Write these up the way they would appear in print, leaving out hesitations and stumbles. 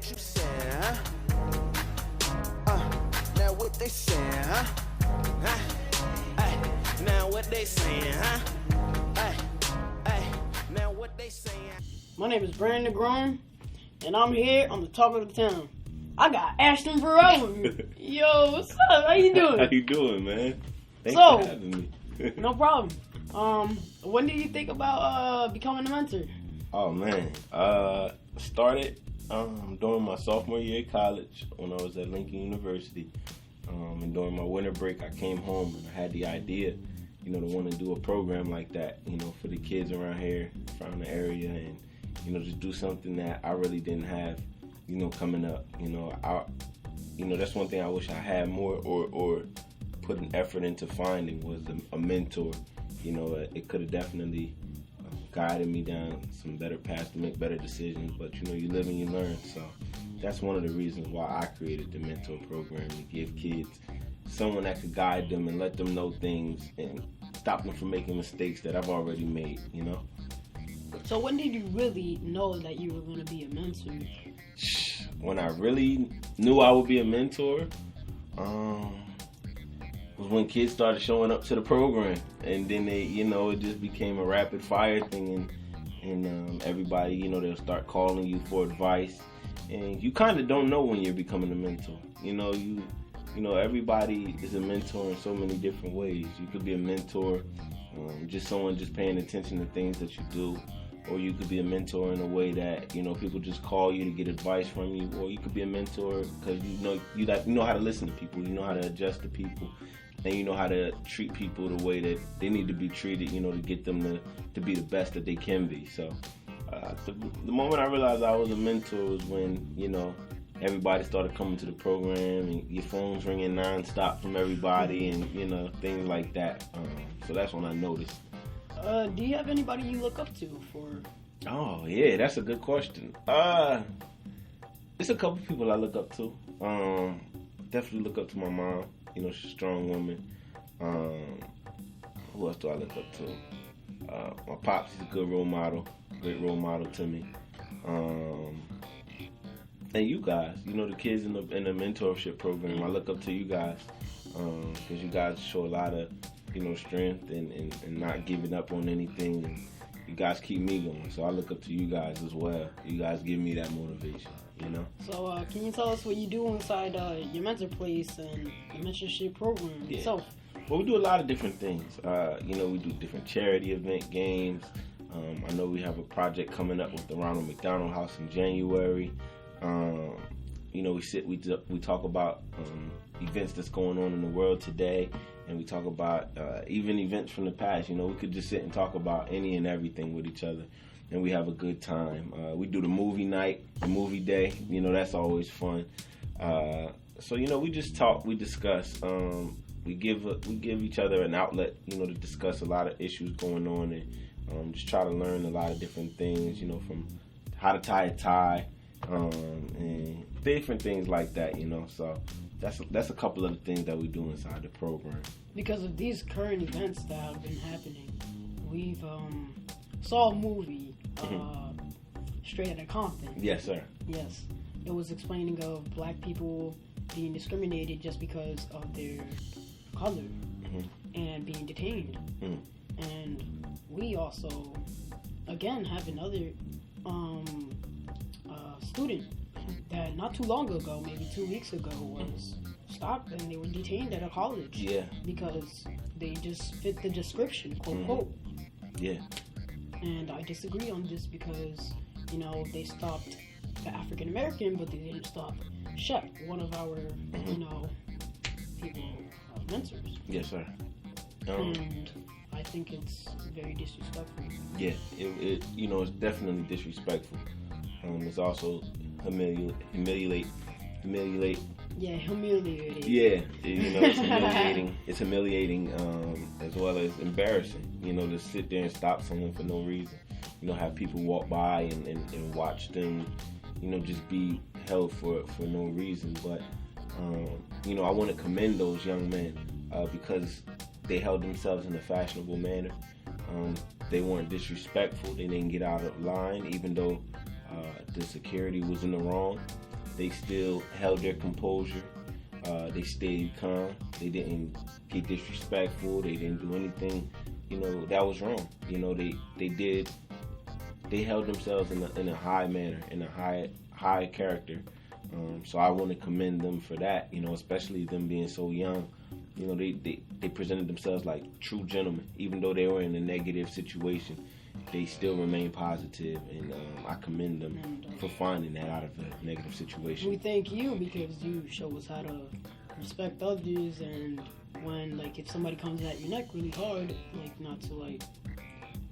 what you saying, huh? Now what they saying, huh? Hey, now what they saying, huh? Hey, now what they saying. My name is Brandon Grown, and I'm here on the Talk of the Town. I got Ashton Burrell with me. Yo, what's up? How you doing? How you doing, man? Thanks for having me. No problem. When did you think about becoming a mentor? Oh man, started during my sophomore year at college when I was at Lincoln University. And during my winter break, I came home and I had the idea, to want to do a program like that, for the kids around here, around the area, and just do something that I really didn't have, coming up. That's one thing I wish I had more or put an effort into finding was a mentor. It could have definitely guided me down some better paths to make better decisions. But you live and you learn. So that's one of the reasons why I created the mentor program, to give kids someone that could guide them and let them know things and stop them from making mistakes that I've already made. So when did you really know that you were going to be a mentor? When I really knew I would be a mentor, was when kids started showing up to the program, and then they, it just became a rapid fire thing, and everybody, they'll start calling you for advice, and you kind of don't know when you're becoming a mentor. Everybody is a mentor in so many different ways. You could be a mentor, just someone just paying attention to things that you do. Or you could be a mentor in a way that, people just call you to get advice from you. Or you could be a mentor because you know how to listen to people. You know how to adjust to people. And you know how to treat people the way that they need to be treated, to get them to be the best that they can be. So the moment I realized I was a mentor was when, everybody started coming to the program and your phone's ringing nonstop from everybody and, things like that. So that's when I noticed. Do you have anybody you look up to for? Oh yeah, that's a good question. It's a couple people I look up to. Definitely look up to my mom. She's a strong woman. Who else do I look up to? My pops is a good role model, great role model to me. And you guys, the kids in the mentorship program, I look up to you guys because you guys show a lot of strength and not giving up on anything. And you guys keep me going. So I look up to you guys as well. You guys give me that motivation, So can you tell us what you do inside your mentor place and the mentorship program itself? Well, we do a lot of different things. We do different charity event games. I know we have a project coming up with the Ronald McDonald House in January. We talk about events that's going on in the world today. And we talk about even events from the past. We could just sit and talk about any and everything with each other. And we have a good time. We do the movie night, the movie day. That's always fun. So, we just talk, we discuss. We give each other an outlet, to discuss a lot of issues going on. And just try to learn a lot of different things, from how to tie a tie. And different things like that, So that's a couple of the things that we do inside the program. Because of these current events that have been happening, we've saw a movie, Straight Outta Compton. Yes, sir. Yes, it was explaining of black people being discriminated just because of their color and being detained. And we also, again, have another student that not too long ago, maybe 2 weeks ago, was stopped and they were detained at a college. Yeah. Because they just fit the description, quote, quote. Yeah. And I disagree on this because, they stopped the African American, but they didn't stop Shep, one of our, people, mentors. Yes, sir. And I think it's very disrespectful. Yeah, it's definitely disrespectful. It's also humiliating. Yeah, humiliating. Yeah, it's humiliating. It's humiliating as well as embarrassing. To sit there and stop someone for no reason. Have people walk by and watch them, just be held for no reason. But I want to commend those young men because they held themselves in a fashionable manner. They weren't disrespectful. They didn't get out of line, even though the security was in the wrong. they still held their composure. They stayed calm. They didn't get disrespectful. They didn't do anything, that was wrong. They held themselves in a high manner, in a high character. So I want to commend them for that, especially them being so young. They presented themselves like true gentlemen. Even though they were in a negative situation, they still remain positive, and I commend them for finding that out of a negative situation. We thank you because you show us how to respect others, and when, if somebody comes at your neck really hard, not to,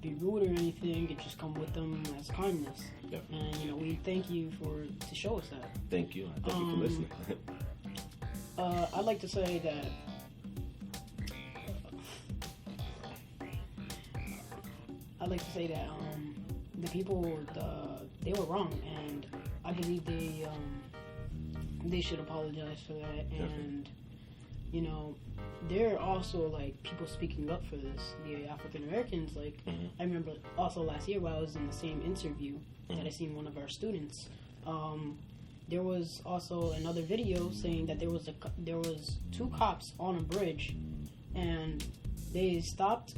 be rude or anything, it just come with them as kindness. Definitely. And, we thank you to show us that. Thank you. Thank you for listening. I'd like to say that the people, they were wrong, and I believe they should apologize for that. And there are also people speaking up for this, the African Americans. I remember also last year while I was in the same interview that I seen one of our students. There was also another video saying that there was 2 cops on a bridge, and they stopped.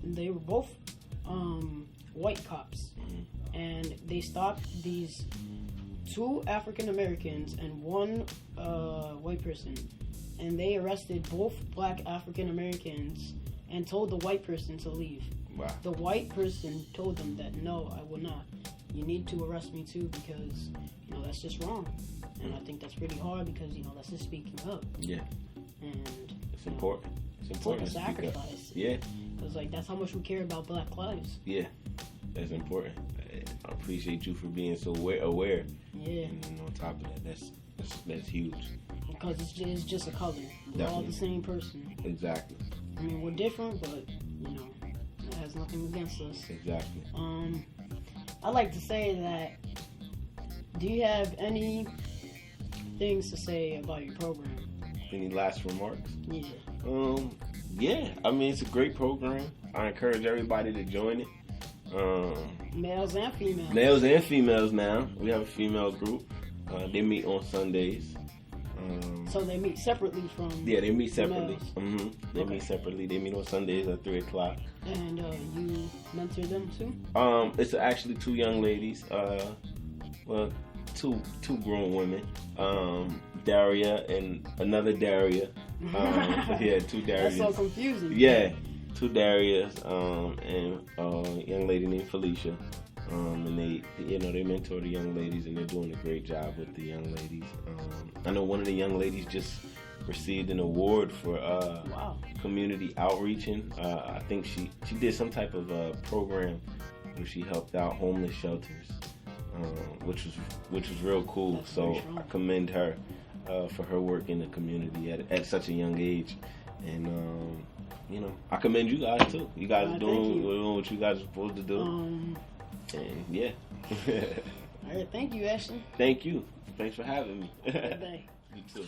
They were both white cops, and they stopped these 2 African Americans and 1 white person, and they arrested both black African Americans and told the white person to leave. Wow. The white person told them that, no, I will not. You need to arrest me too, because that's just wrong. And I think that's pretty hard because that's just speaking up. Yeah. And it's important. It's like a sacrifice. Yeah. Because that's how much we care about black lives. Yeah. That's important. I appreciate you for being so aware. Yeah. And on top of that, that's huge. Because it's just a color. We're all the same person. Exactly. I mean, we're different, but it has nothing against us. Exactly. I'd like to say that. Do you have any things to say about your program? Any last remarks? Yeah. Yeah. I mean, it's a great program. I encourage everybody to join it. Males and females. Males and females now. We have a female group. They meet on Sundays. So they meet separately from. Yeah, they meet separately. Males. They meet separately. They meet on Sundays at 3:00. And you mentor them too? It's actually 2 young ladies. Two grown women. Daria and another Daria. 2 Darias. That's so confusing. Yeah, 2 Darias. And a young lady named Felicia. And they mentor the young ladies, and they're doing a great job with the young ladies. I know one of the young ladies just received an award for community outreaching. I think she did some type of program where she helped out homeless shelters, which was real cool. That's so I commend her for her work in the community at such a young age. And I commend you guys too. You guys are doing what you guys are supposed to do. And yeah. All right, thank you, Ashton. Thank you. Thanks for having me. Good day. You too.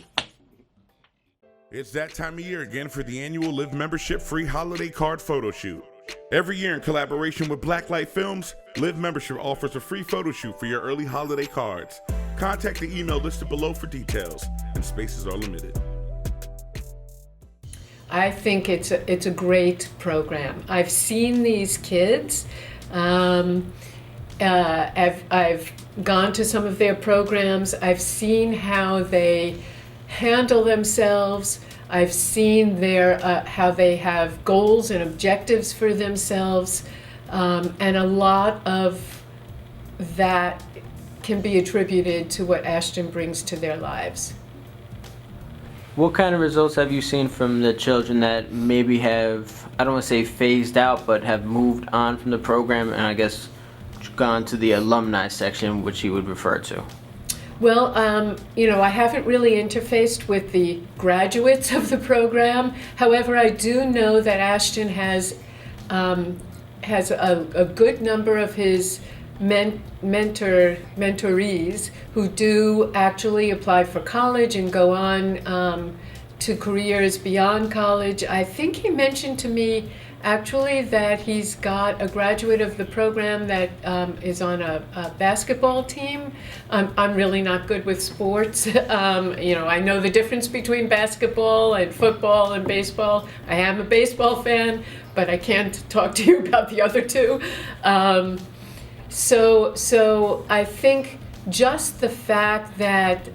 It's that time of year again for the annual L.I.V.E Membership free holiday card photo shoot. Every year in collaboration with Blacklight Films, L.I.V.E Membership offers a free photo shoot for your early holiday cards. Contact the email listed below for details, and spaces are limited. I think it's a great program. I've seen these kids. I've gone to some of their programs. I've seen how they handle themselves. I've seen how they have goals and objectives for themselves, and a lot of that can be attributed to what Ashton brings to their lives. What kind of results have you seen from the children that maybe have, I don't want to say phased out, but have moved on from the program and I guess gone to the alumni section, which you would refer to? Well, I haven't really interfaced with the graduates of the program. However, I do know that Ashton has a good number of his mentorees who do actually apply for college and go on to careers beyond college. I think he mentioned to me actually that he's got a graduate of the program that is on a basketball team. I'm really not good with sports. I know the difference between basketball and football and baseball. I am a baseball fan, but I can't talk to you about the other two. So I think just the fact that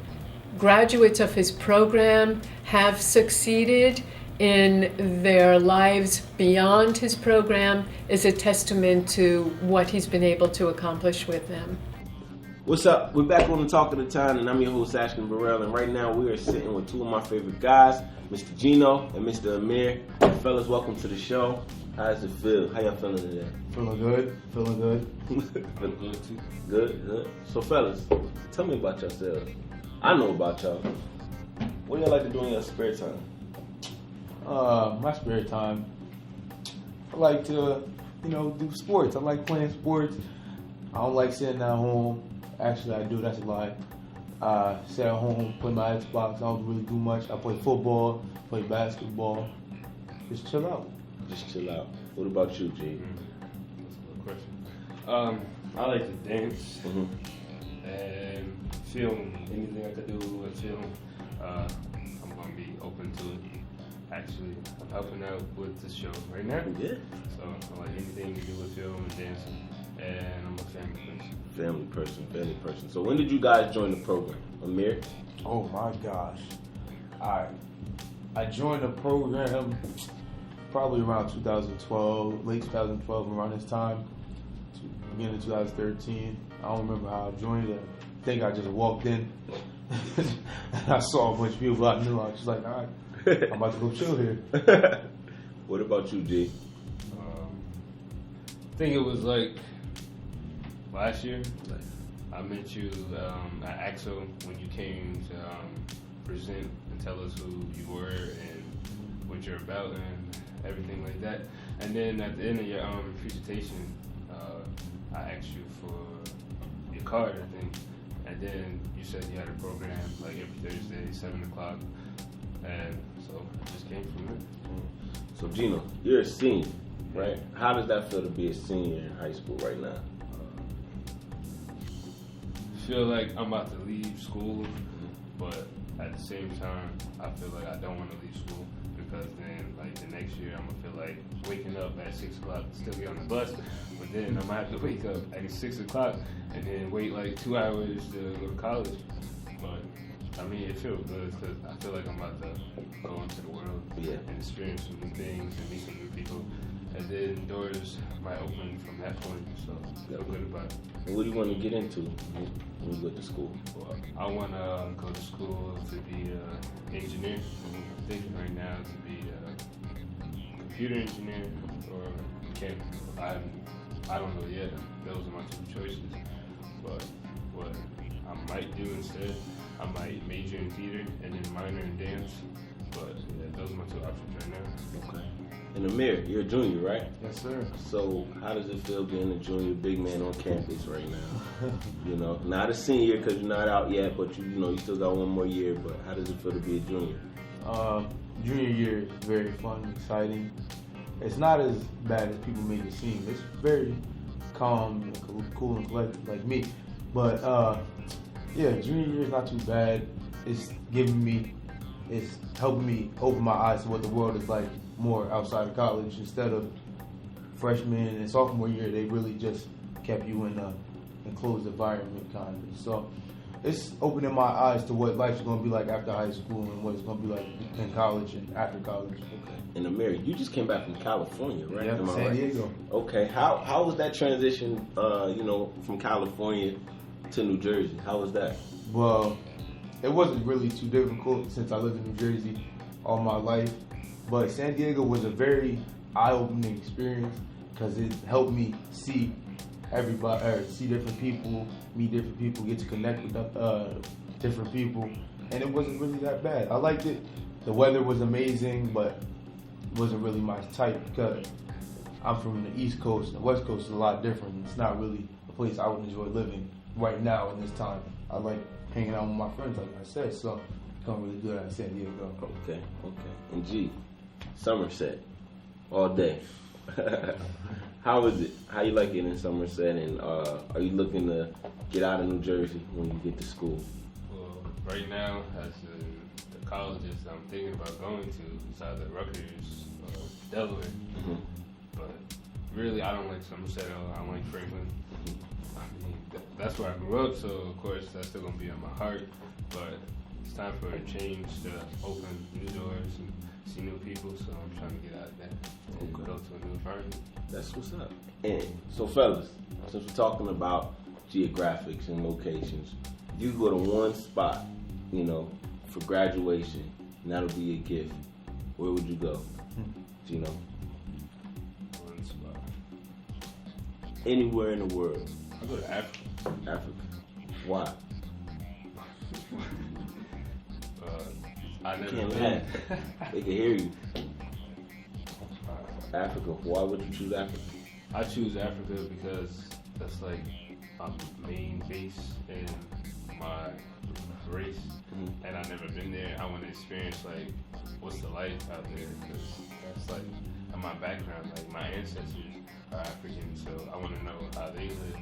graduates of his program have succeeded in their lives beyond his program is a testament to what he's been able to accomplish with them. What's up? We're back on the Talk of the Town, and I'm your host, Ashton Burrell, and right now we are sitting with two of my favorite guys, Mr. Gino and Mr. Amir. Fellas, welcome to the show. How does it feel? How y'all feeling today? Feeling good. Feeling good. Feeling good too? Good. So fellas, tell me about yourselves. I know about y'all. What do y'all like to do in your spare time? My spare time, I like to, do sports. I like playing sports. I don't like sitting at home. Actually, I do. That's a lie. Sit at home, play my Xbox. I don't really do much. I play football, play basketball. Just chill out. What about you, G? That's a good question. I like to dance and film. Anything I could do with film, I'm gonna be open to it. Actually, I'm helping out with this show right now. Yeah. So I like anything to do with film and dancing, and I'm a family person. Family person. So when did you guys join the program? Amir? Oh my gosh. I joined the program probably around 2012, late 2012, around this time, beginning of 2013. I don't remember how I joined it. I think I just walked in and I saw a bunch of people I knew. I was just like, all right, I'm about to go chill here. What about you, G? I think it was like last year. I met you at AXO when you came to present and tell us who you were and what you're about and everything like that. And then at the end of your presentation, I asked you for your card, I think. And then you said you had a program like every Thursday, 7 o'clock. And so I just came from it. So Gino, you're a senior, right? How does that feel to be a senior in high school right now? I feel like I'm about to leave school, but at the same time, I feel like I don't want to leave school because then, like, the next year, I'm going to feel like waking up at 6 o'clock, still get on the bus, but then I'm going to have to wake up at 6 o'clock and then wait like 2 hours to go to college. But, I mean, it feels good because I feel like I'm about to go into the world and experience some new things and meet some new people. And then doors might open from that point, so I feel good about it. And what do you want to get into when you go to school? Well, I want to go to school to be an engineer. I'm thinking right now to be a computer engineer or mechanic. I don't know yet. Those are my two choices. But what I might do instead, I might major in theater and then minor in dance. But yeah, those are my two options right now. Okay. And Amir, you're a junior, right? Yes, sir. So how does it feel being a junior big man on campus right now? Not a senior because you're not out yet, but you still got one more year. But how does it feel to be a junior? Junior year is very fun, exciting. It's not as bad as people make it seem. It's very calm, cool and collected like me. But junior year is not too bad. It's helping me open my eyes to what the world is like more outside of college. Instead of freshman and sophomore year, they really just kept you in an enclosed environment kind of. So it's opening my eyes to what life's going to be like after high school and what it's going to be like in college and after college. Okay. And Amir, you just came back from California, right? Yeah, San Diego. Okay. How was that transition, from California to New Jersey? How was that? Well, it wasn't really too difficult since I lived in New Jersey all my life. But San Diego was a very eye-opening experience because it helped me see everybody, see different people, meet different people, get to connect with different people, and it wasn't really that bad. I liked it. The weather was amazing, but it wasn't really my type because I'm from the East Coast. The West Coast is a lot different. It's not really a place I would enjoy living right now in this time. I like hanging out with my friends, like I said, so I don't really do that in San Diego. Okay. And G, Somerset, all day. How is it? How you like it in Somerset? And are you looking to get out of New Jersey when you get to school? Well, right now, as the colleges I'm thinking about going to is either Rutgers or Delaware. Mm-hmm. But really, I don't like Somerset at all. I don't like Franklin. I mean, that's where I grew up, so of course that's still gonna be in my heart. But it's time for a change to open new doors and see new people. So I'm trying to get out of that and go to a new environment. That's what's up. And so, fellas, since we're talking about geographics and locations, if you go to one spot, you know, for graduation, and that'll be a gift, where would you go? Gino? One spot. Anywhere in the world. I go to Africa. Africa. Why? I never Can't been. laugh. They can hear you. Africa. Why would you choose Africa? I choose Africa because that's like my main base in my race, and I've never been there. I want to experience like what's the life out there, because that's like in my background. Like my ancestors are African, so I want to know how they live,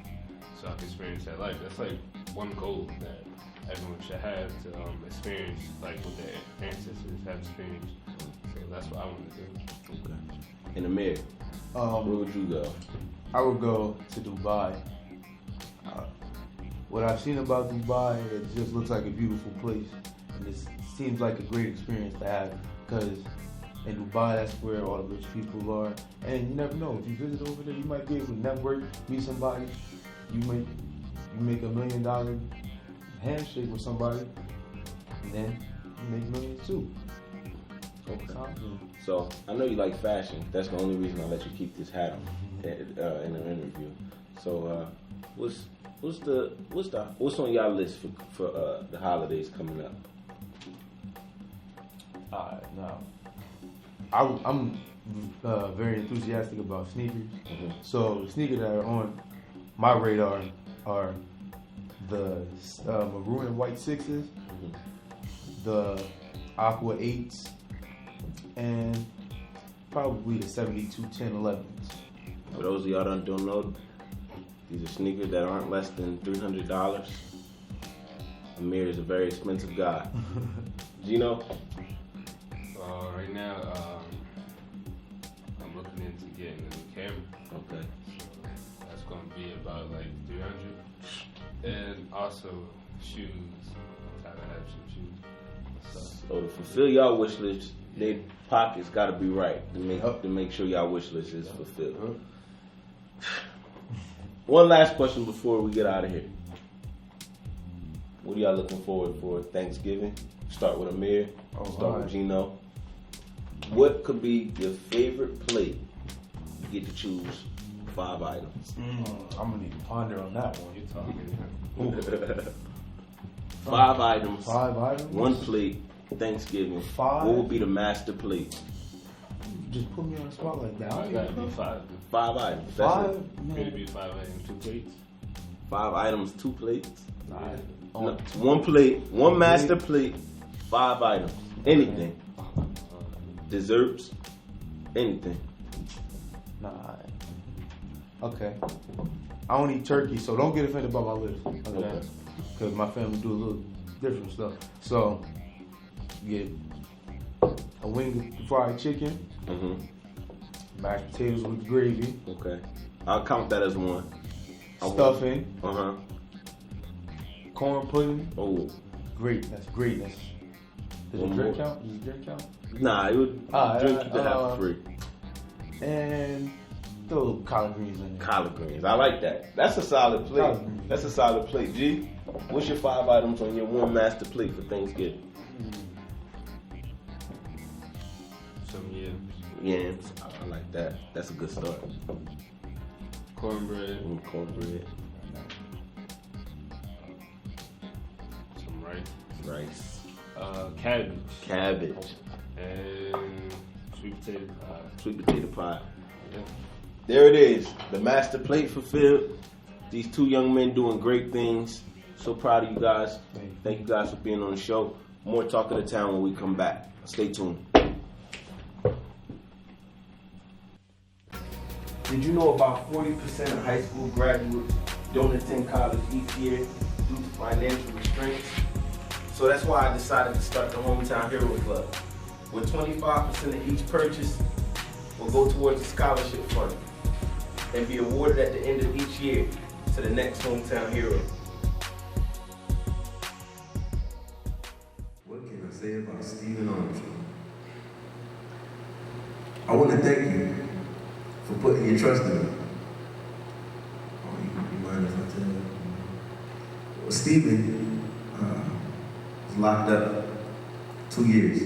so I can experience that life. That's like one goal that everyone should have to experience like what their ancestors have experienced. So that's what I want to do. Okay. And Amir, where would you go? I would go to Dubai. What I've seen about Dubai, it just looks like a beautiful place, and it seems like a great experience to have, because in Dubai, that's where all the rich people are, and you never know, if you visit over there, you might be able to network, meet somebody, you make $1 million handshake with somebody, and then you make millions too. Okay. So I know you like fashion. That's the only reason I let you keep this hat on in an interview. So what's on y'all list for the holidays coming up? Now, I'm very enthusiastic about sneakers. So the sneakers that are on my radar are the maroon and white 6s, the aqua 8s, and probably the 72 10 11s. For those of y'all that don't know, these are sneakers that aren't less than $300. Amir is a very expensive guy. Gino? Right now, I'm looking into getting a new camera. Okay. So that's going to be about like $300. And also shoes. I'm trying to have some shoes. So to fulfill y'all wish list, their pockets got to be right to make sure y'all wish list is fulfilled. One last question before we get out of here. What are y'all looking forward for Thanksgiving? Start with Amir. Start with Gino. What could be your favorite plate? You get to choose 5 items. I'm gonna need to ponder on that one. You're talking. 5 items. 5 items. 1 plate. Thanksgiving. 5. What would be the master plate? Just put me on the spot like that. I gotta be 5. 5 items. That's 5. it. Could it be 5 items, 2 plates? 5 items, 2 plates. Oh. 1 plate, 1 master plate, 5 items. Anything. Desserts. Anything. Nah. Okay. I don't eat turkey, so don't get offended by my list. Okay. Because my family do a little different stuff. So, get a wing of fried chicken, mashed potatoes with gravy. Okay. I'll count that as 1. Stuffing. Corn pudding. Oh. Great. That's greatness. Does One it drink more. count? Does it drink count? Nah, it would drink you to have for free. And throw collard greens in there. Collard greens. I like that. That's a solid plate. Collard greens. That's a solid plate. G, what's your 5 items on your 1 master plate for Thanksgiving? Some yams. Yams. I like that. That's a good start. Cornbread. Cornbread. Some rice. Rice. Cabbage. Cabbage. And sweet potato pie. Sweet potato pie. Yeah. There it is. The master plate fulfilled. These 2 young men doing great things. So proud of you guys. Thank you guys for being on the show. More Talk of the Town when we come back. Stay tuned. Did you know about 40% of high school graduates don't attend college each year due to financial restraints? So that's why I decided to start the Hometown Hero Club, where 25% of each purchase will go towards a scholarship fund and be awarded at the end of each year to the next hometown hero. What can I say about Stephen Armstrong? I want to thank you for putting your trust in me. Oh, you mind if I tell you? Well, Stephen was locked up 2 years.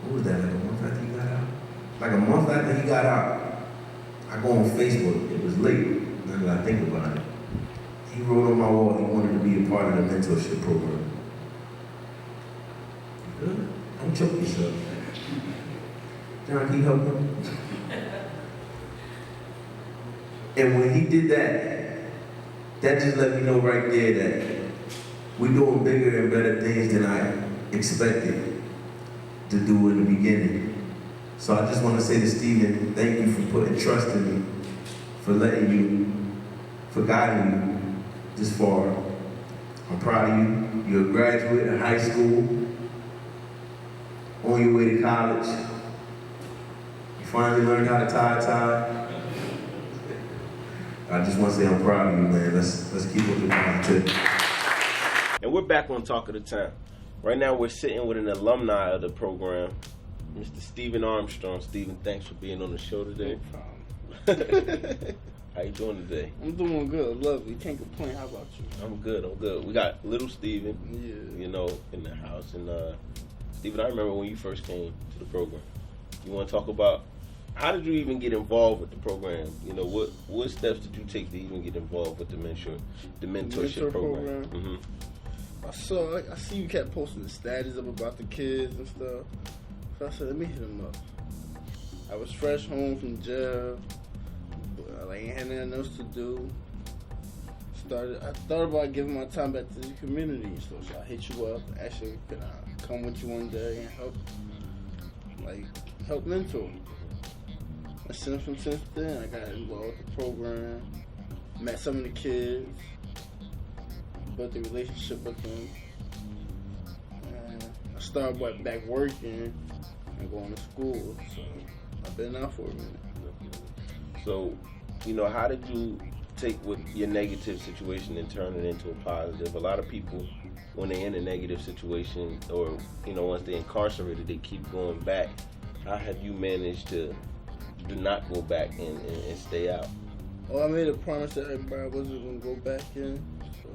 What was that, like a month after he got out? Like a month after he got out, I go on Facebook. It was late, now that I think about it. He wrote on my wall he wanted to be a part of the mentorship program. Good? Don't choke yourself. John, can you help him? And when he did that, that just let me know right there that we're doing bigger and better things than I expected to do in the beginning. So I just want to say to Stephen, thank you for putting trust in me, for letting you, for guiding you this far. I'm proud of you. You're a graduate of high school, on your way to college. You finally learned how to tie a tie. I just want to say I'm proud of you, man. Let's keep up the positivity. And we're back on Talk of the Town. Right now we're sitting with an alumni of the program, Mr. Stephen Armstrong. Stephen, thanks for being on the show today. No problem. How you doing today? I'm doing good. Lovely. Can't complain. How about you? I'm good. We got little Stephen, Yeah. you know, in the house. And Stephen, I remember when you first came to the program. You want to talk about how did you even get involved with the program? You know, what steps did you take to even get involved with the mentorship program? Mm-hmm. I see you kept posting the status up about the kids and stuff. So I said, let me hit them up. I was fresh home from jail, but I ain't had nothing else to do. I thought about giving my time back to the community, so I hit you up. Actually, can I come with you one day and help mentor? And since then, I got involved with the program, met some of the kids, built a relationship with them. And I started back working and going to school, so I've been out for a minute. So, you know, how did you take with your negative situation and turn it into a positive? A lot of people, when they're in a negative situation or, you know, once they're incarcerated, they keep going back. How have you managed to do not go back and stay out? Well, I made a promise that everybody I wasn't going to go back in, so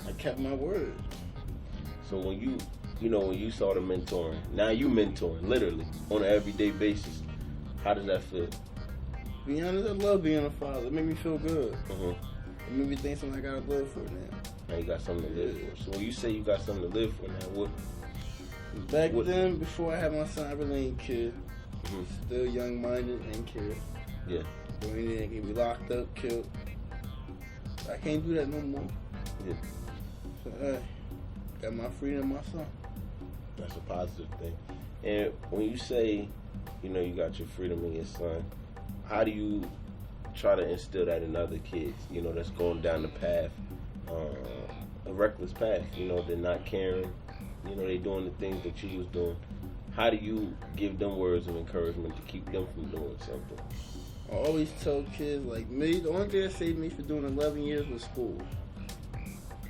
I kept my word. So when you saw the mentoring, now you mentoring literally on an everyday basis, how does that feel? To be honest, I love being a father. It made me feel good. Mm-hmm. It made me think something I got to live for now. Now you got something to live for. So when you say you got something to live for now, what? Then, before I had my son, I really ain't care. Mm-hmm. Still young-minded, ain't care. Yeah. Doing anything, get me locked up, killed. I can't do that no more. Yeah. So, hey, got my freedom, my son. That's a positive thing. And when you say, you know, you got your freedom in your son, how do you try to instill that in other kids, you know, that's going down the path, a reckless path, you know, they're not caring, you know, they're doing the things that you was doing. How do you give them words of encouragement to keep them from doing something? I always tell kids, like me, the only thing that saved me for doing 11 years was school.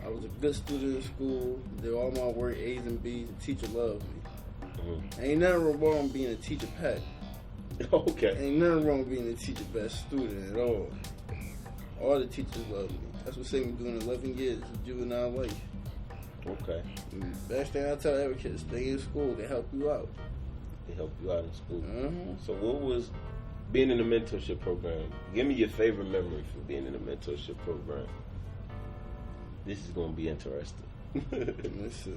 I was a good student in school, did all my work, A's and B's, the teacher loved me. Mm-hmm. Ain't nothing wrong being a teacher pet. Okay. Ain't nothing wrong being a teacher best student at all. All the teachers love me. That's what saved me doing 11 years of juvenile life. Okay. Best thing I tell every kid, stay in school. They help you out. They help you out in school. Mm-hmm. So what was being in the mentorship program? Give me your favorite memory for being in the mentorship program. This is going to be interesting. Let's see.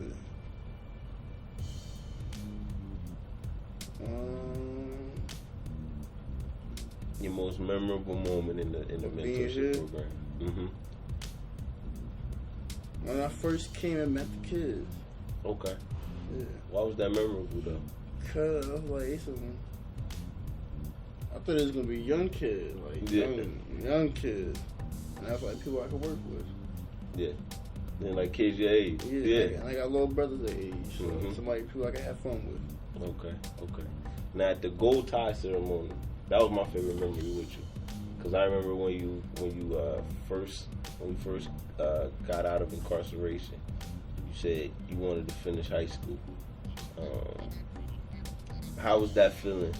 Your most memorable moment in the mentorship program. Mm-hmm. When I first came and met the kids. Okay. Yeah. Why was that memorable though? Cause I was like, I thought it was gonna be young kids, like young kids, and that's like people I could work with. Yeah. And like kids your age. Yeah. And I got little brothers their age, so somebody people I can have fun with. Okay. Now at the gold tie ceremony, that was my favorite memory with you, because I remember when you first got out of incarceration, you said you wanted to finish high school. How was that feeling?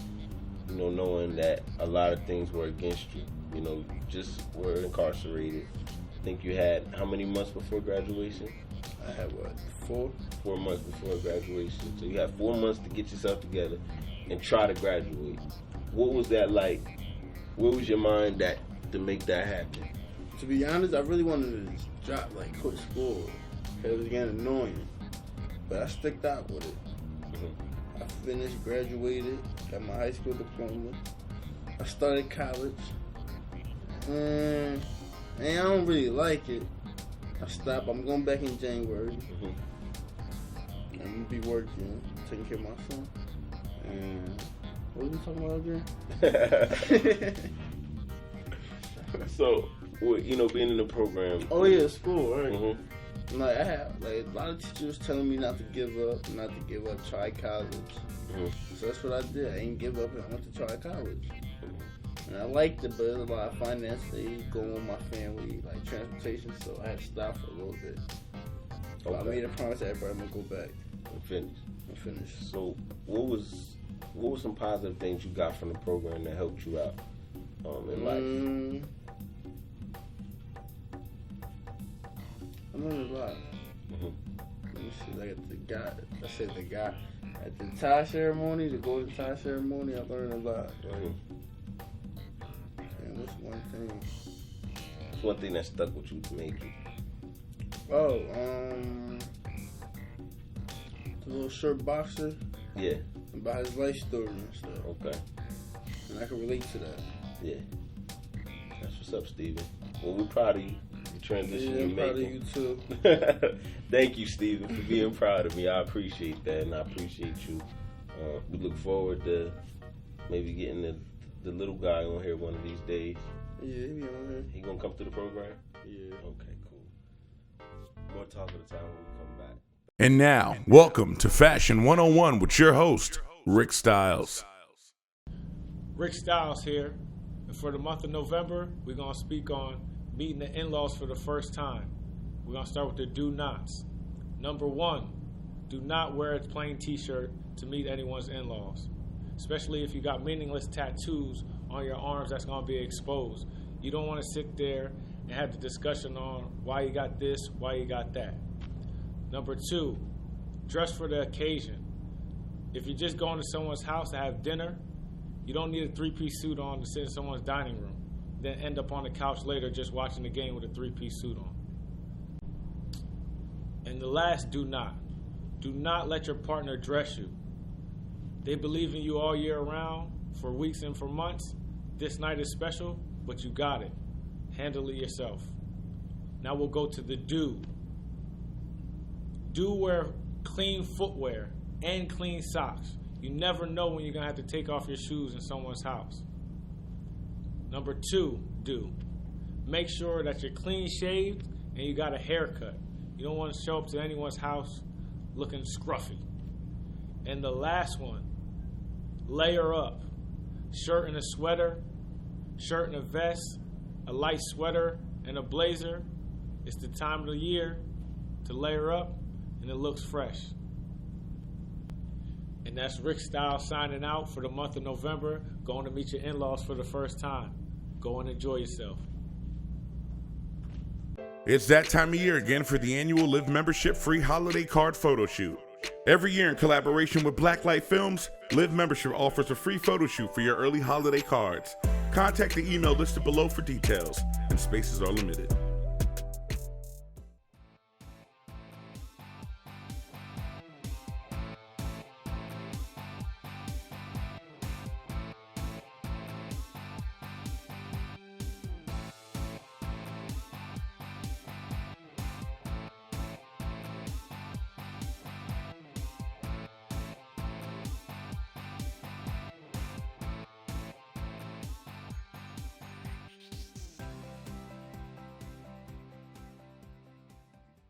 You know, knowing that a lot of things were against you. You know, you just were incarcerated. I think you had how many months before graduation? I had what, 4? 4 months before graduation. So you had 4 months to get yourself together and try to graduate. What was that like? Where was your mind at to make that happen? To be honest, I really wanted to just drop, like quit school, because it was getting annoying. But I stuck out with it. I finished, graduated, got my high school diploma. I started college. And I don't really like it. I stopped. I'm going back in January. I'm going to be working, taking care of my son. And what were we talking about again? So, well, you know, being in the program. Oh yeah, school, right? Like I have, like a lot of teachers telling me not to give up, try college. So that's what I did. I didn't give up and I went to try college. And I liked it, but there's a lot of finance going with my family, like transportation, so I had to stop for a little bit. But I made a promise to everybody I'm gonna go back and finish. So what was some positive things you got from the program that helped you out in life? I learned a lot. Let me see, like the guy at the tie ceremony, the golden tie ceremony, I learned a lot. And what's one thing? What's one thing that stuck with you to make you? Oh, the little short boxer. Yeah. About his life story and stuff. Okay. And I can relate to that. Yeah. That's what's up, Steven. Well, we're proud of you. The transition you're making. I'm proud of you too. Thank you, Steven, for being proud of me. I appreciate that, and I appreciate you. We look forward to maybe getting the little guy on here one of these days. Yeah, he be on here. He gonna come to the program? Yeah. Okay, cool. More talk at the time when we come back. And now, welcome to Fashion 101 with your host, Rick Stylez. Rick Stylez here. And for the month of November, we're going to speak on meeting the in-laws for the first time. We're going to start with the do nots. Number 1, do not wear a plain t-shirt to meet anyone's in-laws, especially if you got meaningless tattoos on your arms that's going to be exposed. You don't want to sit there and have the discussion on why you got this, why you got that. Number 2, dress for the occasion. If you're just going to someone's house to have dinner, you don't need a 3-piece suit on to sit in someone's dining room, then end up on the couch later just watching the game with a 3-piece suit on. And the last do not let your partner dress you. They believe in you all year round, for weeks and for months. This night is special, but you got it. Handle it yourself. Now we'll go to the do. Do wear clean footwear and clean socks. You never know when you're going to have to take off your shoes in someone's house. Number 2, do. Make sure that you're clean shaved and you got a haircut. You don't want to show up to anyone's house looking scruffy. And the last one, layer up. Shirt and a sweater, shirt and a vest, a light sweater and a blazer. It's the time of the year to layer up and it looks fresh. And that's Rick Stylez signing out for the month of November, going to meet your in-laws for the first time. Go and enjoy yourself. It's that time of year again for the annual L.I.V.E Membership free holiday card photo shoot. Every year in collaboration with Blacklight Films, L.I.V.E Membership offers a free photo shoot for your early holiday cards. Contact the email listed below for details, and spaces are limited.